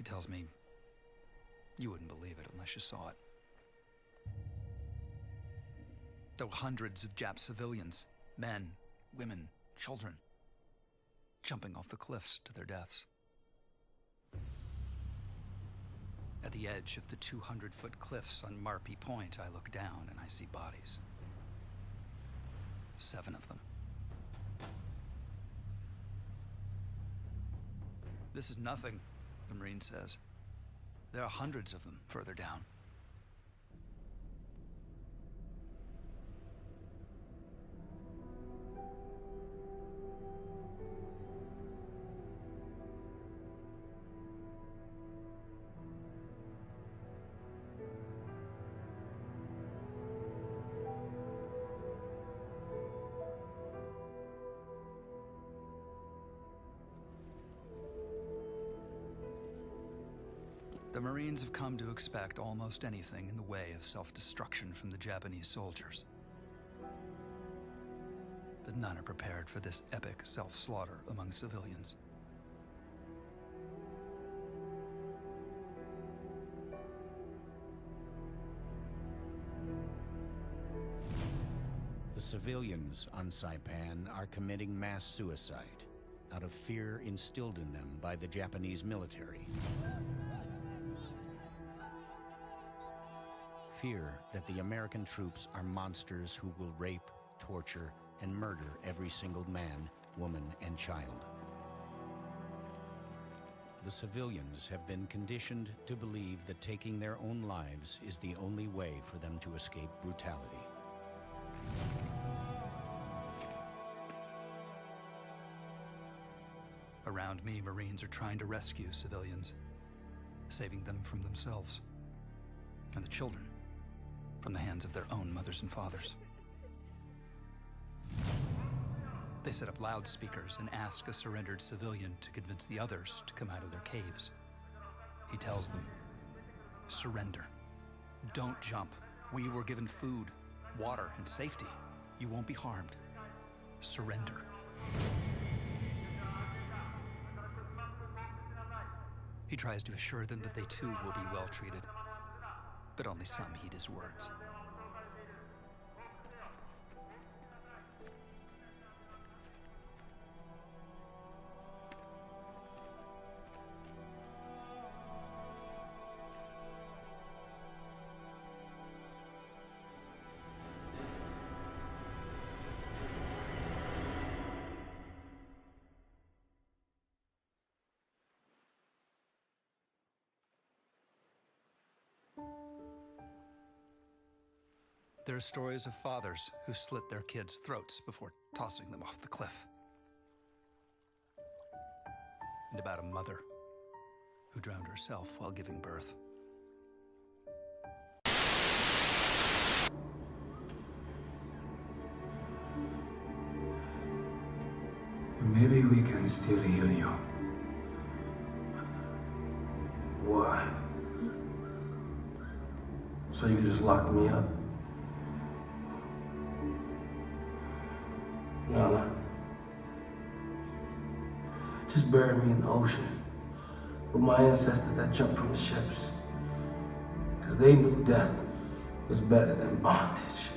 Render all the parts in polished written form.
He tells me, you wouldn't believe it unless you saw it. There were hundreds of Jap civilians, men, women, children, jumping off the cliffs to their deaths. At the edge of the 200-foot cliffs on Marpy Point, I look down and I see bodies. 7 of them. This is nothing, the Marine says. There are hundreds of them further down. The Marines have come to expect almost anything in the way of self-destruction from the Japanese soldiers. But none are prepared for this epic self-slaughter among civilians. The civilians on Saipan are committing mass suicide out of fear instilled in them by the Japanese military. Fear that the American troops are monsters who will rape, torture, and murder every single man, woman, and child. The civilians have been conditioned to believe that taking their own lives is the only way for them to escape brutality. Around me, Marines are trying to rescue civilians, saving them from themselves, and the children from the hands of their own mothers and fathers. They set up loudspeakers and ask a surrendered civilian to convince the others to come out of their caves. He tells them, surrender. Don't jump. We were given food, water, and safety. You won't be harmed. Surrender. He tries to assure them that they too will be well treated, but only some heed his words. There are stories of fathers who slit their kids' throats before tossing them off the cliff. And about a mother who drowned herself while giving birth. Maybe we can still heal you. Why? So you can just lock me up? No. Just bury me in the ocean with my ancestors that jumped from the ships. Because they knew death was better than bondage.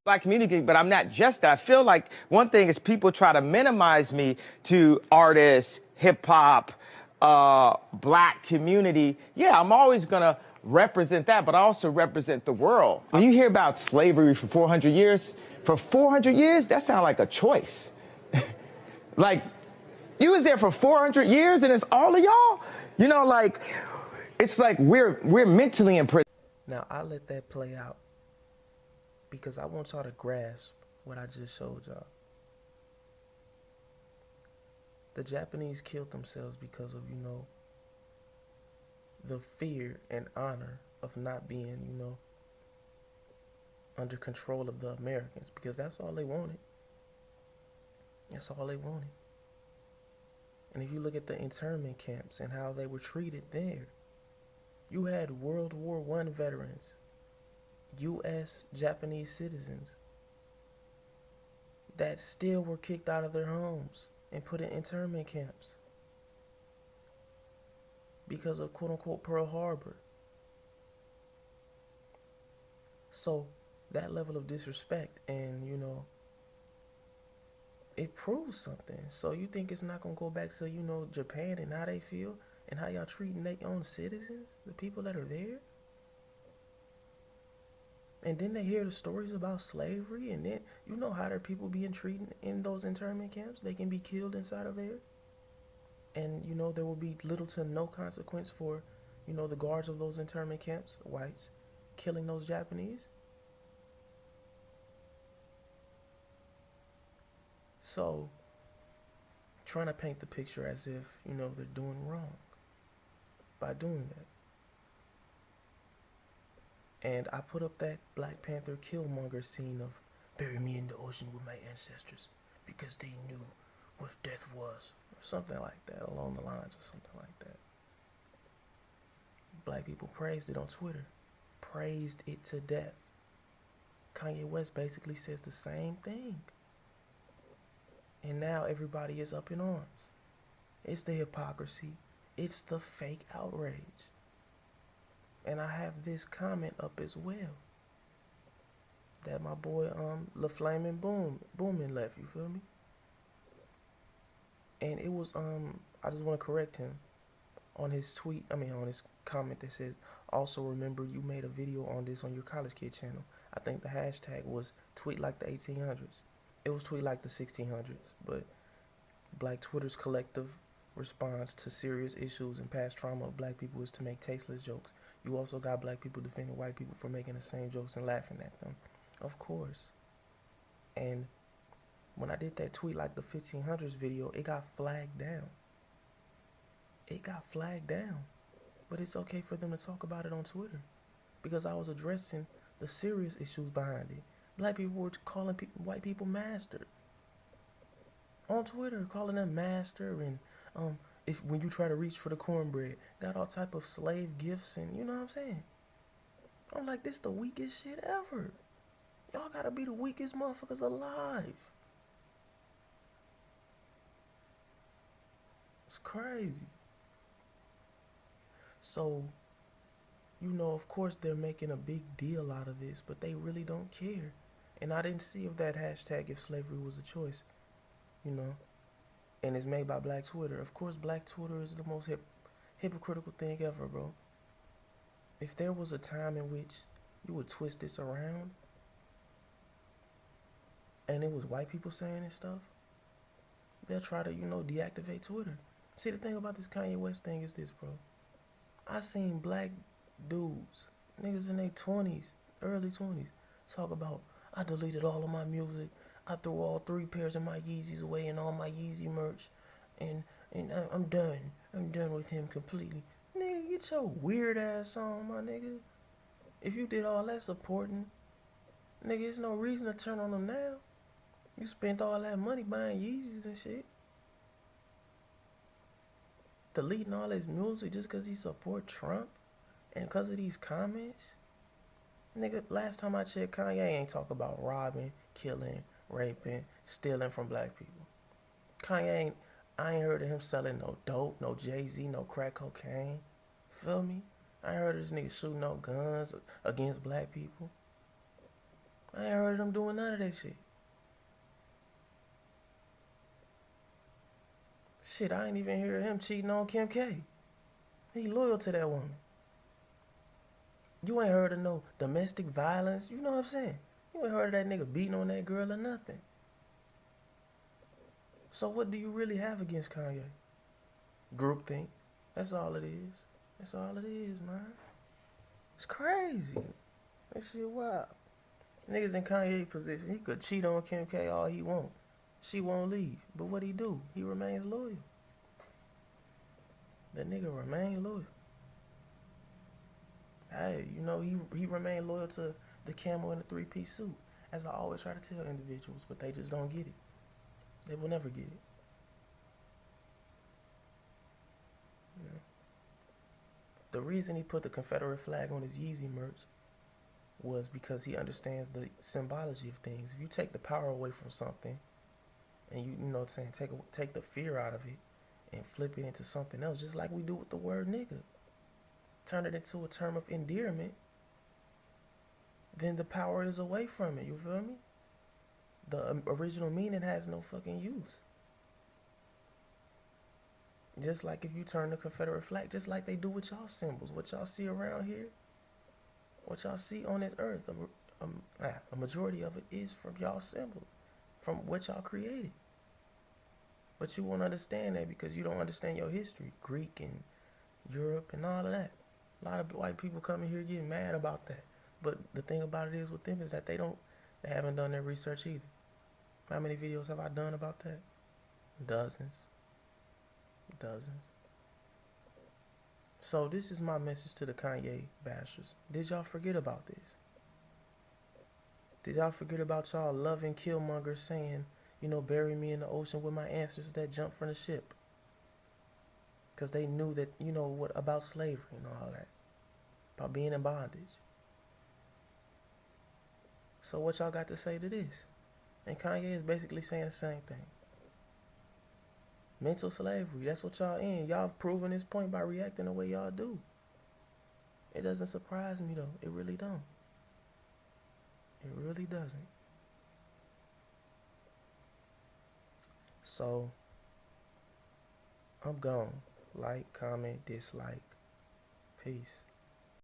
Black community, but I'm not just that. I feel like one thing is people try to minimize me to artists, hip hop, black community. Yeah, I'm always gonna represent that, but I also represent the world. When you hear about slavery for 400 years, that sounds like a choice. Like, you was there for 400 years and it's all of y'all? You know, like, it's like we're mentally in prison. Now, I let that play out because I want y'all to grasp what I just showed y'all. The Japanese killed themselves because of, the fear and honor of not being, under control of the Americans, because that's all they wanted. That's all they wanted. And if you look at the internment camps and how they were treated there, you had World War I veterans, U.S. Japanese citizens, that still were kicked out of their homes and put in internment camps because of quote-unquote Pearl Harbor. So that level of disrespect, and you know, it proves something. So you think it's not gonna go back to, you know, Japan and how they feel and how y'all treating their own citizens, the people that are there? And then they hear the stories about slavery, and then you know how their people being treated in those internment camps. They can be killed inside of there, and you know there will be little to no consequence for, you know, the guards of those internment camps, whites, killing those Japanese. So, trying to paint the picture as if, you know, they're doing wrong by doing that. And I put up that Black Panther Killmonger scene of bury me in the ocean with my ancestors because they knew what death was, or something like that, along the lines of something like that. Black people praised it on Twitter, praised it to death. Kanye West basically says the same thing. And now everybody is up in arms. It's the hypocrisy. It's the fake outrage. And I have this comment up as well that my boy La Flamin' Boomin left, you feel me? And it was I just want to correct him on his tweet, on his comment that says, also remember you made a video on this on your College Kid channel. I think the hashtag was tweet like the 1800s. It was tweet like the 1600s, but Black Twitter's collective response to serious issues and past trauma of black people is to make tasteless jokes. You also got black people defending white people for making the same jokes and laughing at them. Of course. And when I did that tweet like the 1500s video, it got flagged down. It got flagged down. But it's okay for them to talk about it on Twitter because I was addressing the serious issues behind it. Black people were calling white people master on Twitter, calling them master, and if when you try to reach for the cornbread, got all type of slave gifts, and you know what I'm saying. I'm like, this the weakest shit ever. Y'all gotta be the weakest motherfuckers alive. It's crazy. So, you know, of course they're making a big deal out of this, but they really don't care. And I didn't see if that hashtag, if slavery was a choice, you know, and it's made by Black Twitter. Of course, Black Twitter is the most hypocritical thing ever, bro. If there was a time in which you would twist this around and it was white people saying this stuff, they'll try to, you know, deactivate Twitter. See, the thing about this Kanye West thing is this, bro. I seen black dudes, niggas in their 20s, early 20s, talk about, I deleted all of my music. I threw all 3 pairs of my Yeezys away and all my Yeezy merch. And I'm done. I'm done with him completely. Nigga, get your weird ass on, my nigga. If you did all that supporting, nigga, there's no reason to turn on him now. You spent all that money buying Yeezys and shit. Deleting all his music just because he support Trump and because of these comments. Nigga, last time I checked, Kanye ain't talk about robbing, killing, raping, stealing from black people. I ain't heard of him selling no dope, no Jay-Z, no crack cocaine. Feel me? I ain't heard of this nigga shooting no guns against black people. I ain't heard of him doing none of that shit. Shit, I ain't even hear of him cheating on Kim K. He loyal to that woman. You ain't heard of no domestic violence. You know what I'm saying? You ain't heard of that nigga beating on that girl or nothing. So what do you really have against Kanye? Groupthink. That's all it is. That's all it is, man. It's crazy. That shit wild. Niggas in Kanye's position, he could cheat on Kim K all he want. She won't leave. But what he do? He remains loyal. That nigga remain loyal. Hey, you know, he remained loyal to the camel in the 3-piece suit, as I always try to tell individuals, but they just don't get it. They will never get it. Yeah. The reason he put the Confederate flag on his Yeezy merch was because he understands the symbology of things. If you take the power away from something, and you know what I'm saying, take the fear out of it, and flip it into something else, just like we do with the word nigga, turn it into a term of endearment, then the power is away from it. You feel me? The original meaning has no fucking use. Just like if you turn the Confederate flag, just like they do with y'all symbols, what y'all see around here, what y'all see on this earth, a majority of it is from y'all symbol, from what y'all created. But you won't understand that because you don't understand your history, Greek and Europe and all of that. A lot of white people coming here getting mad about that. But the thing about it is with them is that they haven't done their research either. How many videos have I done about that? Dozens. So this is my message to the Kanye bashers. Did y'all forget about this? Did y'all forget about y'all loving Killmonger saying, you know, bury me in the ocean with my ancestors that jumped from the ship? Because they knew that, you know, what about slavery and all that. About being in bondage. So what y'all got to say to this? And Kanye is basically saying the same thing. Mental slavery, that's what y'all in. Y'all proving this point by reacting the way y'all do. It doesn't surprise me though. It really don't. It really doesn't. So, I'm gone. Like, comment, dislike. Peace.